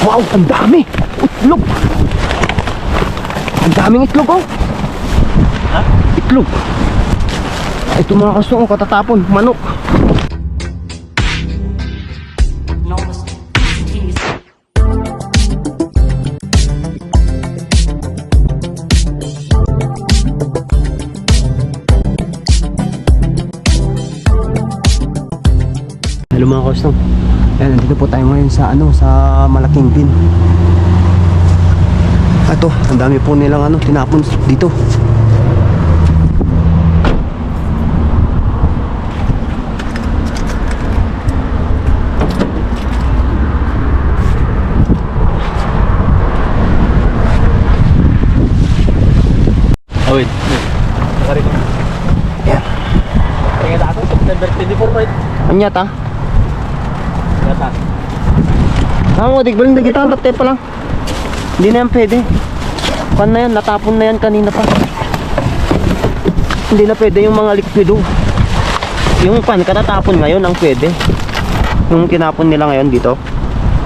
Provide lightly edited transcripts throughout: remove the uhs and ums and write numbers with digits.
Wow, ang dami! Itlog! Ang daming itlog, oh! Ha? Itlog! Ito mga kasong, katatapon, manok! Hello mga kasong. Ayan, nandito po tayo ngayon sa sa malaking bin. Ito, ang dami po nilang tinapon dito. Oh, wait. Nakarin ko. Ayan. Tingnan natin, September 24, right? Anyata? Yata. Mo, digbaling na kita, tatay pa lang. Hindi na yan pwede. Pan na yan, natapon na yan kanina pa. Hindi na pwede yung mga likwido. Yung pan, katatapon ngayon ang pwede. Yung kinapon nila ngayon dito.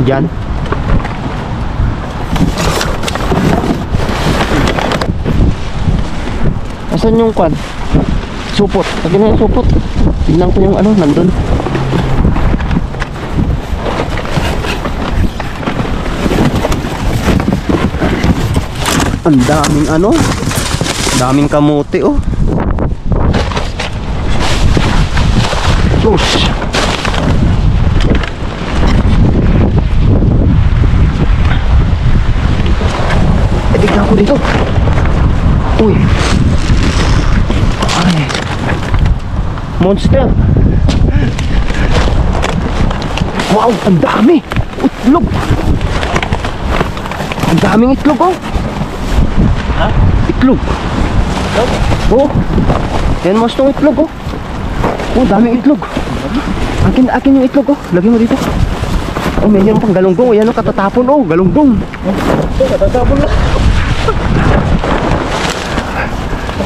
Diyan. Asan yung kwan? Supot. Lagi na yung supot. Tignan ko yung nandun. Ang daming daming kamote, oh. Gosh. Tignan ko dito. Uy. Ay. Monster. Wow, ang dami. Itlog. Ang daming itlog, oh. Ha? Itlog. Itlog? Oh. Yan mas tong itlog, oh. Oh, daming itlog. Akin yung itlog, oh. Lagyan mo dito. Oh, may yan pang galunggong. Yan, oh, katatapon, oh. Galunggong. Katatapon lang.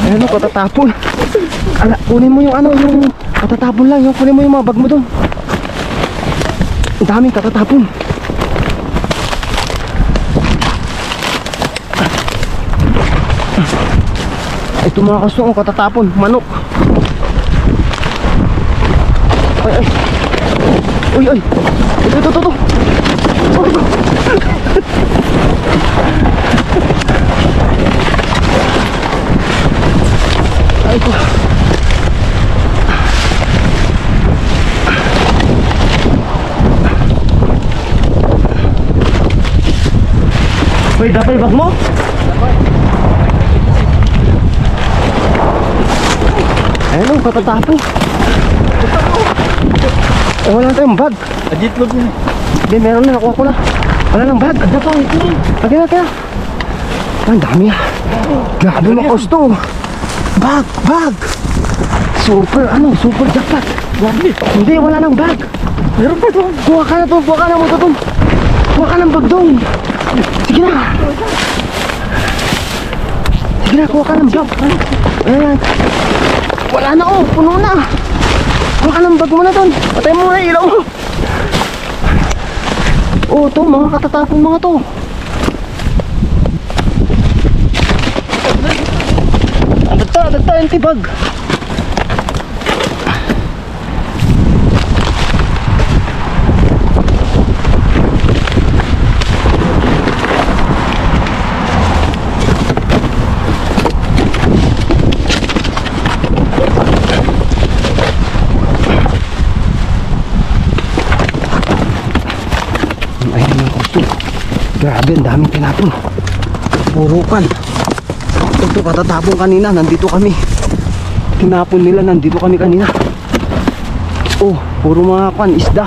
Ayan, oh, katatapon. Ala, kunin mo yung yung katatapon lang. Yung kunin mo yung mga bag mo doon. Ang daming katatapon. Ito mga kasong, katatapon, manok. Ay, ay. Uy, ay. Ito. Ay, ito. Uy, dapat bag mo? Ayan o, katatapon. Eh, wala na tayong bag. Ajitlog yun eh. Hindi, meron na, nakuha ko na. Wala nang bag. Ada pa, ito. Lagyan. Ang dami ah. Grabe mo, Kosto. Bag. Super jackpot. Hindi, wala nang bag. Meron pa doon. Kuha ka na mo doon. Kuha ka ng bag doon. Sige na, kuha ka ng bag. Ayan. Wala na, oh, puno na. Kuha ka ng bag mo na doon. Patay mo na ilaw mo. Oh, to, mga katatapon mga to. Adagta, anti-bag. Grabe, ang daming tinapon. Purukan. Ito katatapon kanina, nandito kami. Tinapon nila, nandito kami kanina. Oh, puro mga isda,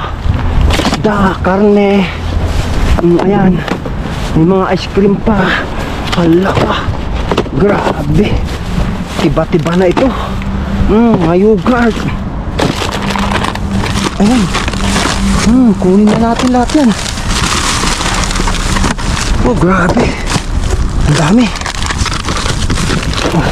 karne. Ayan. May mga ice cream pa. Hala pa. Grabe. Tiba-tiba na ito. Mga yogurt. Ayan. Kunin na natin lahat yan. Oh, grabe. Ang dami. Oh.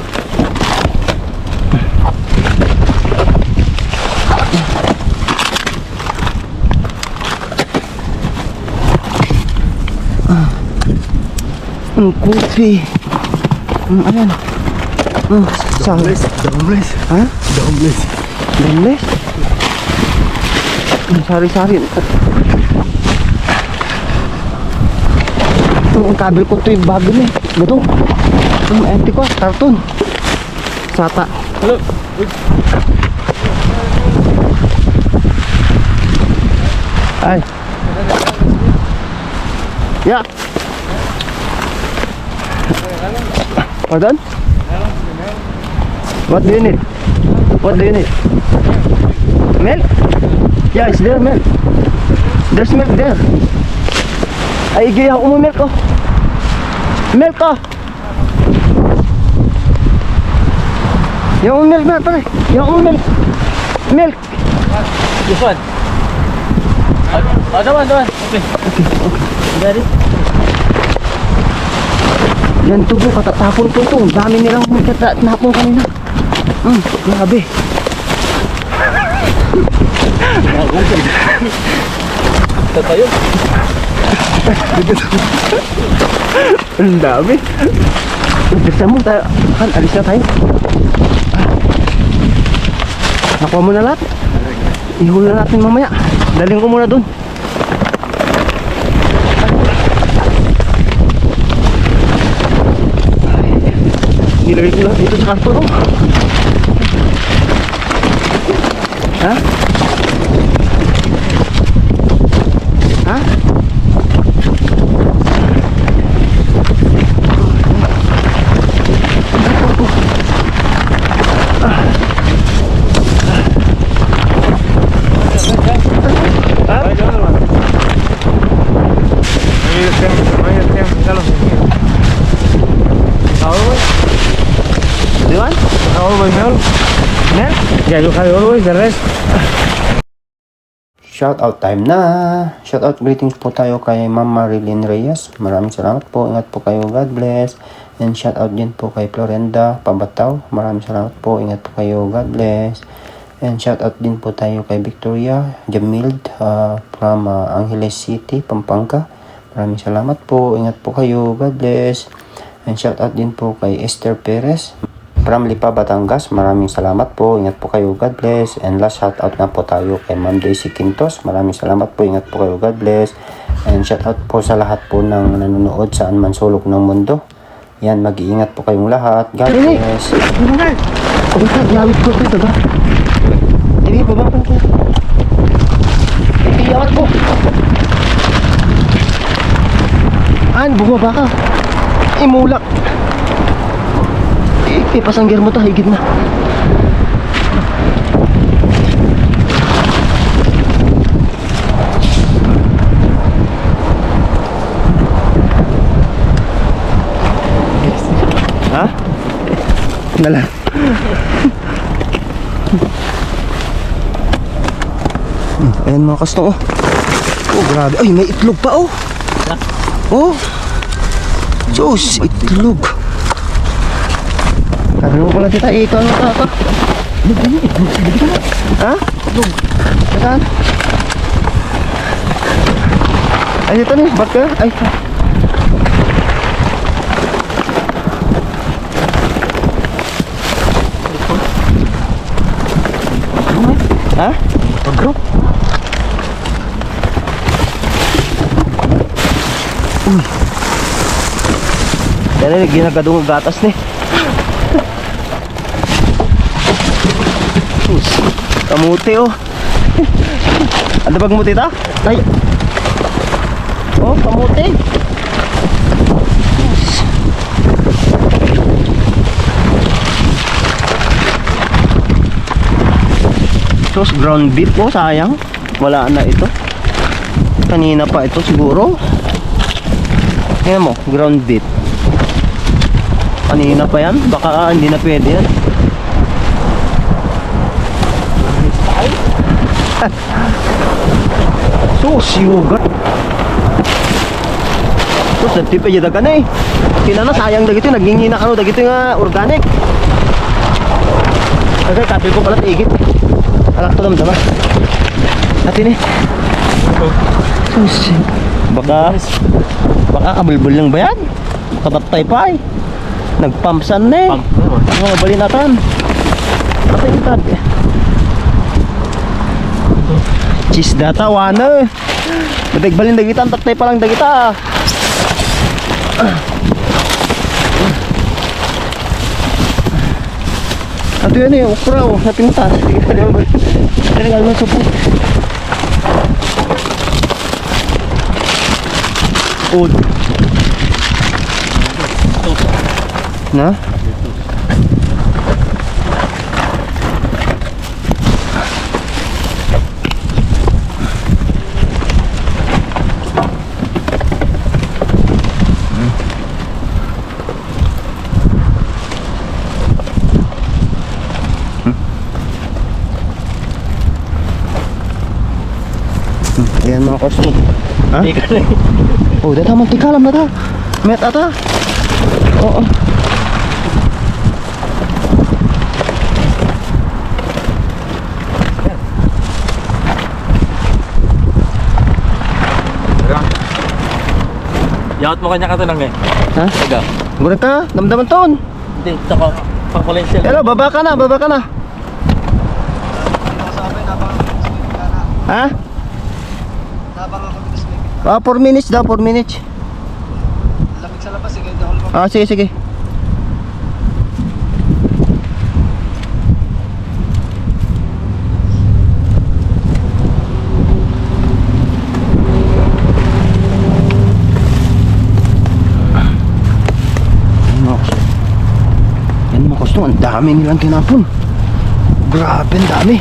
Kopi. Ayan. Downless. Downless. Ha? Downless. Downless? Sari-sari. Ang kabel ko ito yung bago na eh. Gato. Ang empty ko, karton. Sata. Hello. Ay. Yeah. Pardon? What do you need? What do you need? Milk? Yeah, it's there, milk. There's milk there. Ay, igay ako mo milk ko. Milk ko. Yung milk na, pare. Yung milk. Milk. This one. That one. Okay. Ready? Yan tubo, katatapon ko ito. Ang dami nilang katatapon kanina. Grabe. Ito tayo. Ang dami. Bisa mo tayo. Kan, alis na tayo. Nakuha mo na lahat. Ihuli na natin mamaya. Daling ko muna dun. Nilagay ko lang dito sa karton. Oh. Ha? Ha? Di ba? Mel? Yeah, you have always the rest. Shoutout time na. Shoutout greetings po tayo kay Ma'am Marilyn Reyes. Maraming salamat po. Ingat po kayo. God bless. And shoutout din po kay Florenda Pabataw. Maraming salamat po. Ingat po kayo. God bless. And shoutout din po tayo kay Victoria Jamild from Angeles City, Pampanga. Maraming salamat po. Ingat po kayo. God bless. And shoutout din po kay Esther Perez from Lipa, Batangas. Maraming salamat po. Ingat po kayo. God bless. And last shoutout na po tayo kay Ma'am Daisy Quintos. Maraming salamat po. Ingat po kayo. God bless. And shoutout po sa lahat po ng nanonood saan man sulok ng mundo. Yan, mag-iingat po kayong lahat. God bless. Lawit ko ito, diba? Hindi, bababa ko. Iiyak po. Bumaba ka. Imulak. Ipasangger mo to, higit na. Ha? Nala. Ayan mga kastong, oh. Oh, grabe. Ay, may itlog pa, oh. Oh. Diyos, itlog. Sabi mo pala tita, ito ano ka ako? Ha? Saan? Ay, dito nih, bak ka? Ay. Ha? Pag-group? Uy. Dahil ginagadong gatas nih. Kamuti, oh. Ada bang kamuti ta? Ay. Oh, kamuti. Sos ground beef, oh, sayang. Wala na ito. Kanina pa ito siguro. Tingnan mo, ground beef. Kanina pa yan. Baka hindi na pwede yan. Sus, yogurt. Sus, nagtipa yun ka na eh. Kinana, sayang dagito. Nagingina ka no, dagito nga organic. Kagay, kapil ko pala tigit. Alak to naman dama. Atin eh. Sus, baka kabulbul lang ba yan? Kabatay pa eh. Nagpamsan na eh. Pump. Mga balinatan. Patay itad. Cheese data, wana. Batig balin dagitan, tatay pa lang dagita. Ato yan eh, okra oh, sa pintas. Kaya nga supo. Old. Na? Ayan mga kosmo. Ha? Ika na Oh, data mantikalam data. Met ata. Oo. Yaot mo kanya ka to nang eh. Ha? Taga. Guna ka, damdaman ton. Hindi, taka. Pang-potential. Hello, baba ka na, baba ka na. Ha? Ah, 4 minutes daw, 4 minutes. Lamig sa labas, sige, hindi ako lumabas. Ah, sige, sige. Yan mga kusto, ang dami nilang tinapon. Grabe, ang dami.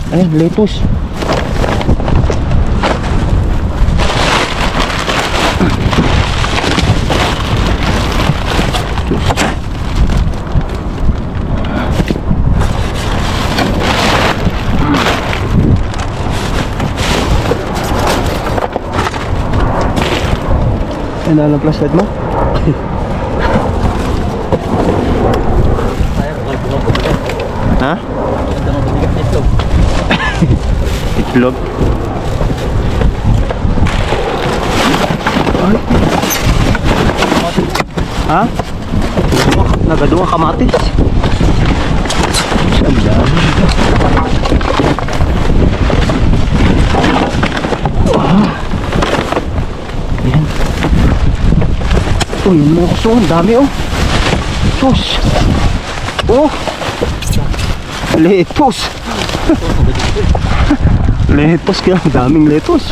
Ayan, lettuce. Ano ang flashlight mo? Sayang, nagbuka ko ba? Ha? Ganda mo binigat na itlog. Itlog? Ay. Ha? Nagaduwa kamatis. Ang dami. Yan. Uy, yung mga kuso, ang dami oh. Sus. Oh. Letos. Letos kaya, ang daming letos.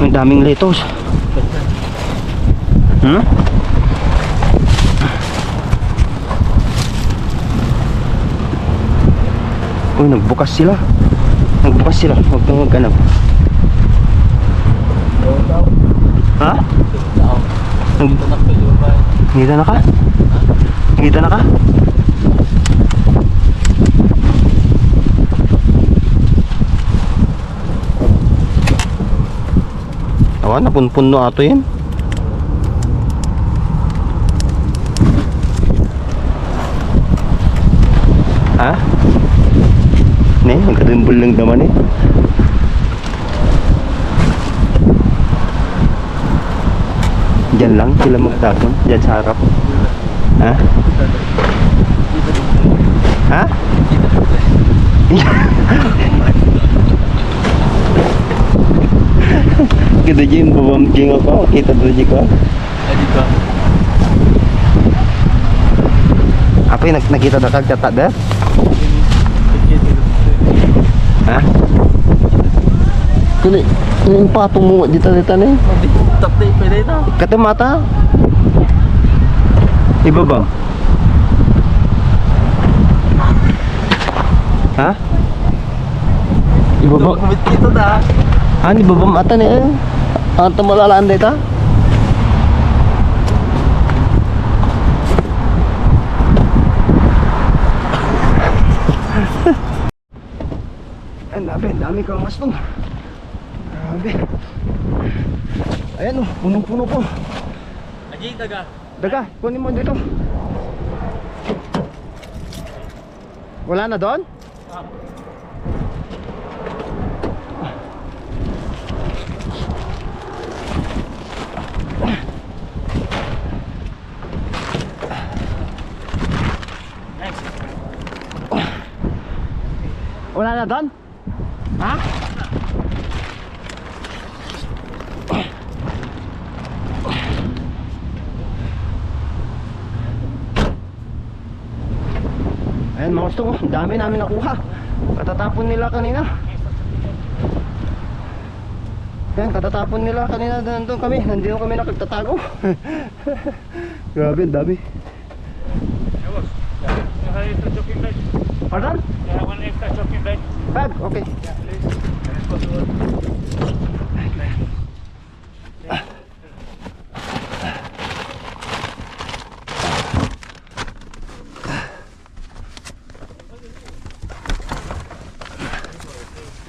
Ang daming letos. Hmm? Uy, nagbukas sila. Nagbukas sila. Huwag kang magkanap. Ha? Ngita na ka? Ngita na ka? Awa, napunpun no ato yan. Ha? Ne, nagkatimbol lang naman eh. Diyan lang sila magtapon, diyan sa harap. Ha? Ha? Kita dyan, babamjing ako. Kita dyan ko. Adi ka. Apa yung nakita na kagkata da? Ha? Kuni, yung patong mo dito na eh. Top tape pwede ito. Kata mata? Iba ba? Ha? Iba ba? Kumit dito da. Ah, iba ba mata ni eh? Ang tamalalaan dito? Ang dami kang mas nung. Grabe. Ayan oh, punong-puno po. Adi, taga. Daga, kunin mo dito. Wala na doon? Wala na doon? Ha? Ayan mga gusto ko, dami namin nakuha. Katatapon nila kanina. Ayan, katatapon nila kanina. Nandun kami, nandito kami nakagtatago. Grabe, ang dami. Pardon? Bag, okay.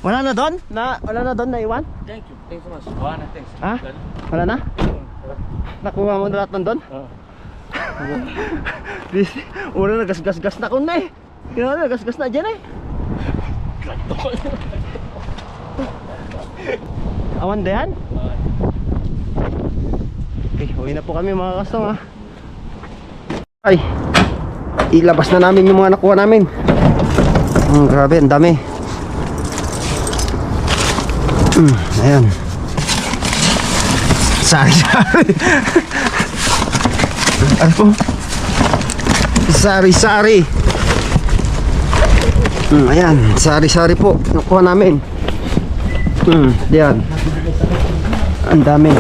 Wala na doon? Wala na doon na iwan? Thank you. Thanks so much. Wala na, thanks. Ha? Wala na? Nakuha mo na lahat ng doon? Oo. Una nagasgas-gas na ko na eh. Kaya nagasgas na dyan eh. Awan dayan? Okay, uwi na po kami mga kastong ha. Ay, ilabas na namin yung mga nakuha namin. Grabe, ang dami. Ayan. Sari-sari. Ano po? Sari-sari. Ayan, sari-sari po. Nakuha namin. Diyan. Ang dami.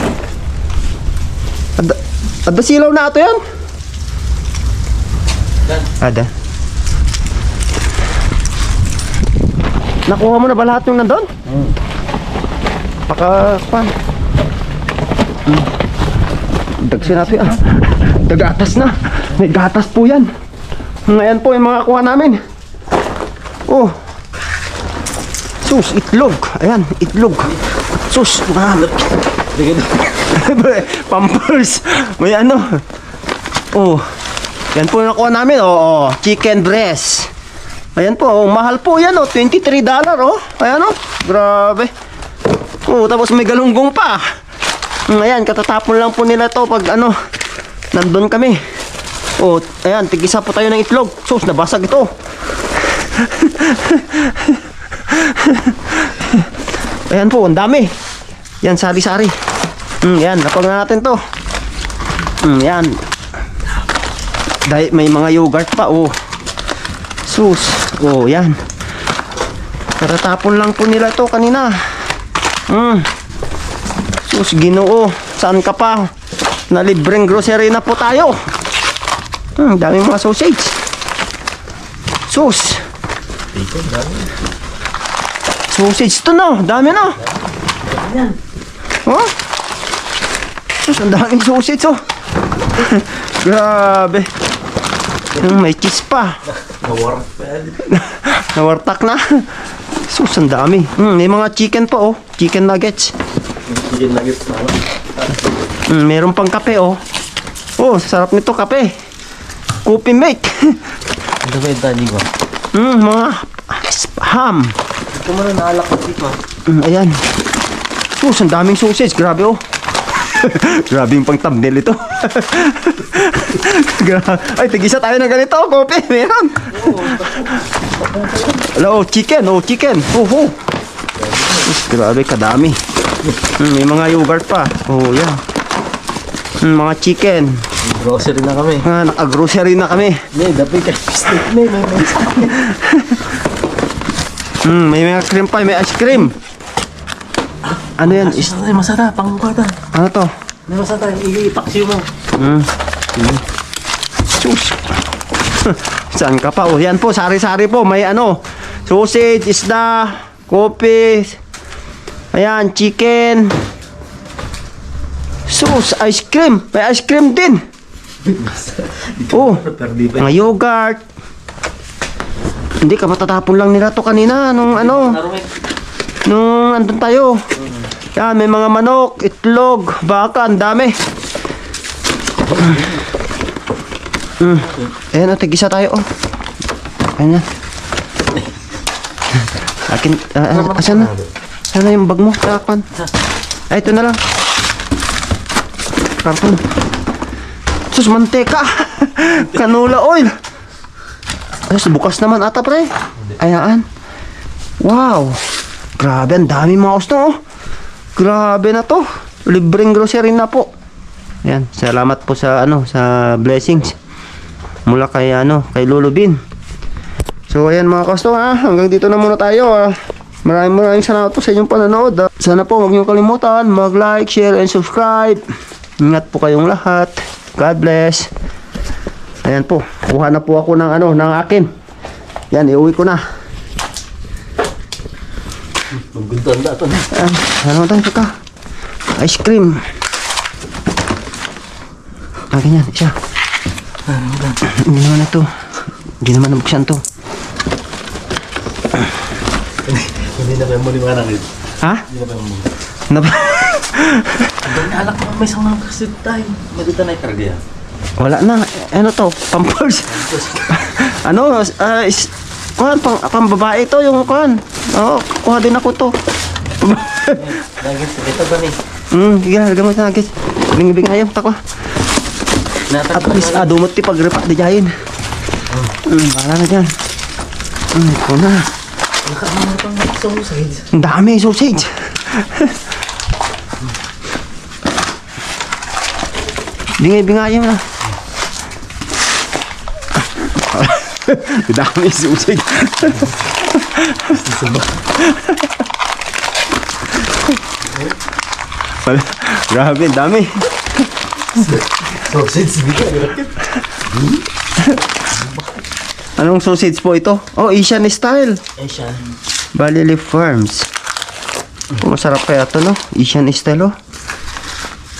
Ada silaw na ito yan? Ada. Nakuha mo na ba lahat yung nandun? Pan. Dagsin natin ah. Dagatas na. May gatas po yan. Ngayon po yung mga kuha namin. Oh. Sus, itlog. Ayan, itlog. Sus, Pampers. May ano. Oh. Yan po yung nakuha namin. Oh, chicken breast. Ayan po, oh, mahal po yan oh. $23 oh. Ayan oh. Grabe. Oh, tapos may galunggong pa. Ayan, katatapon lang po nila to pag ano, nandun kami. Oh, ayan, tigisa po tayo ng itlog. Sus, nabasag ito. Ayan po, ang dami. Yan, sari-sari. Yan, lapag na natin to. Yan. Dahil may mga yogurt pa, oh. Sus, oh, yan. Katatapon lang po nila to kanina. Sus, Ginoo, saan ka pa? Na libreng grocery na po tayo. Daming mga sausage. Sus. Sausage to no, dami na. Oh? Sus, ang daming sausage oh. Grabe. May cheese pa. Nawartak na. Sus, ang dami. May mga chicken pa oh. Chicken nuggets. Chicken nuggets pa. Meron pang kape oh. Oh, sarap nito kape. Coffee mate. Ano ba yung tani ko? Mga ham. Ito mo na naalak ko dito. Ayan. Sus, ang daming sausage. Grabe oh. Grabe yung pang thumbnail ito. Ay, tigisa tayo ng ganito. Coffee, meron. Hello, chicken. Oh, chicken. Oh. Grabe, kadami. May mga yogurt pa. Oh, yan. Mga chicken. Grocery na kami. Naka-grocery na kami. Dapat kayo steak na. May mga cream pa. May ice cream. Ano yan? Masarap. Pangkata. Ano to? Masarap. Ipaksiw mo. Sus. Saan ka pa? Oh, yan po. Sari-sari po. May ano. Sausage, isda, coffee. Ayan, chicken. Sus, ice cream. May ice cream din. Oh, mga yogurt. Hindi ka matatapon lang nila to kanina nung ano. Nung andun tayo. Yan, may mga manok, itlog, baka, ang dami. Ayan, tigisa tayo oh. Ayan. Akin, asan na? Sana yung bag mo? Takpan. Ay, ito na lang. Karton. Sus, manteka. Canola oil. Sus, bukas naman ata, pre. Ayaan. Wow. Grabe, ang dami mga gusto, oh. Grabe na to. Libreng grocery na po. Ayan, salamat po sa sa blessings mula kay kay Lolo Bin. So ayan mga kasto, hanggang dito na muna tayo. Maraming salamat po sa inyong panonood. Sana po huwag niyo kalimutan mag-like, share and subscribe. Ingat po kayong lahat. God bless. Ayan po, kuha na po ako ng ng akin. Yan, iuwi ko na. Maggundan na ito. Ano tayo ka? Ice cream. Ganyan, isa. Hindi naman na to. Hindi naman nabuksan to. Hindi na kayo muli mga nangid. Ha? Hindi na kayo muli. Ang alak mo, may isang nakasit tayo. Maganda na yung karga yan. Wala na. Ano to? Pampers. Kuhan, pang babae to yung kuhan. Oo, kuha din ako to. Nagit, ito ba ni? Sige, gamit na nagit. Bing-bing ayam, takwa. At least, dumot ti pag-repack di jahin. Bahala na dyan. Ito na. Nakakamang pang sausage. Ang dami sausage. Bingay-bingayam na. Ang dami sausage. Grabe, ang dami. Sausage, bigyan. Anong sausage po ito? Oh, Asian style. Asian. Valley Leaf Farms. Oh, masarap kaya ito, no? Asian style, oh.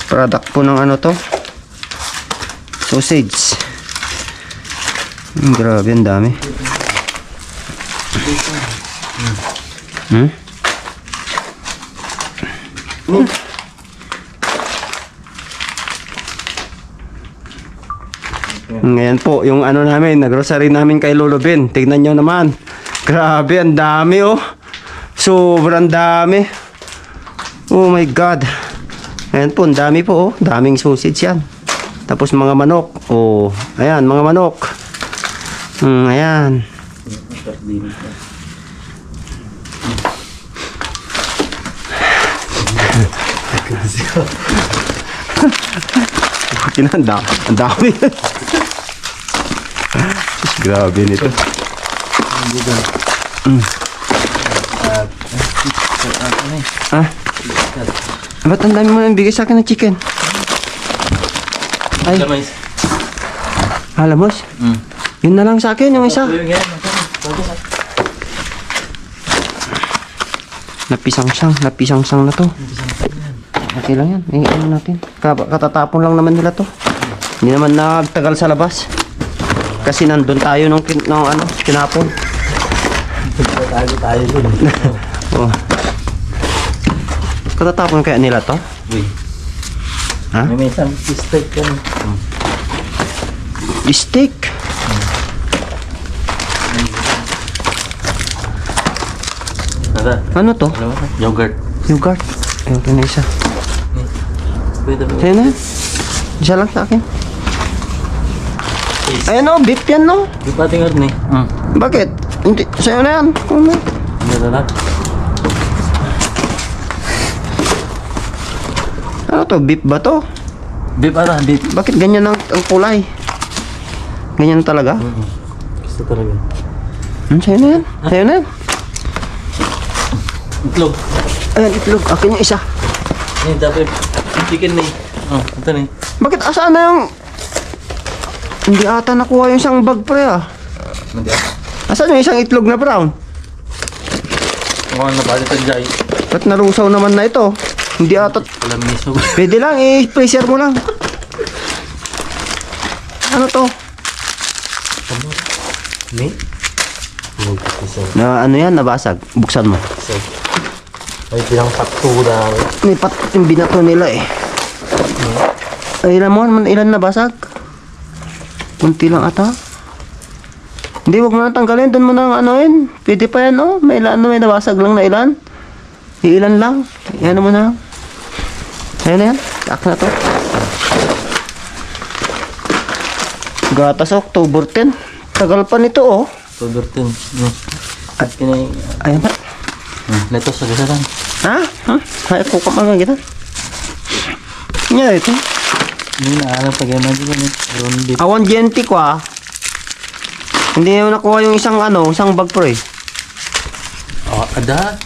Product po ng to. Sausage. Grabe, ang dami. Ngayon po, yung namin, nag-grocery namin kay Lolo Ben. Tignan nyo naman. Grabe, ang dami, oh. Sobrang dami. Oh my God. Ayan po, ang dami po, oh. Daming sausage yan. Tapos mga manok. Oh, ayan, mga manok. Ayan. Ang dami. Grabe nito. Ba't ang dami mo nang bigay sa akin ng chicken? Ay, halamos? Yun na lang sa akin, yung isa. Napisangsang na to. Okay lang yan. Ano natin? Katatapon lang naman nila to. Hindi naman nagtagal sa labas. Kasi nandun tayo nung tinapon. Tayo dun. Oh. Katatapon kaya nila to? Uy. Ha? May isang steak yan. Steak? Ano to? Yogurt. Yogurt. Ayun, ito na isa. Pwede ba? Sa'yo na yan. Isa lang sa akin. Ayan o, beef yan no? Di pa tingor ni. Bakit? Hindi, sa'yo na yan. Ano? Ano to, beef ba to? Beef ara, beef. Bakit ganyan ang kulay? Ganyan talaga? Gusto talaga. Sa'yo na yan. Sa'yo na yan. Itlog. Ayan, itlog. Akin yung isa. Eh, dapat chicken ni. Ito ni. Bakit asaan na yung... Hindi ata nakuha yung isang bag pre ah. Hindi ah. Asan yung isang itlog na brown? Kung ano ba ito dyan? Ba't nalusaw naman na ito? Hindi ata... Alam mismo. Pwede lang, i-freezer mo lang. Ano to? Ni? Na ano yan, nabasag. Buksan mo. May bilang takto na. May yung binato nila eh. Ay, ilan mo? Ilan nabasag? Kunti lang ata. Hindi, wag mo na tanggalin. Doon mo na anuin. Pwede pa yan, oh. May ilan, may nabasag lang na ilan. Ilan lang. Yan mo na. Ayun na yan. Tak na to. Gatas October 10. Tagal pa nito, oh. October 10. At kinay... Ayan na. Letos sa gasaran. Ha? Ha? Hay ko kamang kita. Nya ito. Hindi na alam pag yan natin yan. Meron dito. Awan genti ko ah. Hindi mo nakuha yung isang bag pro eh. Oh, ada.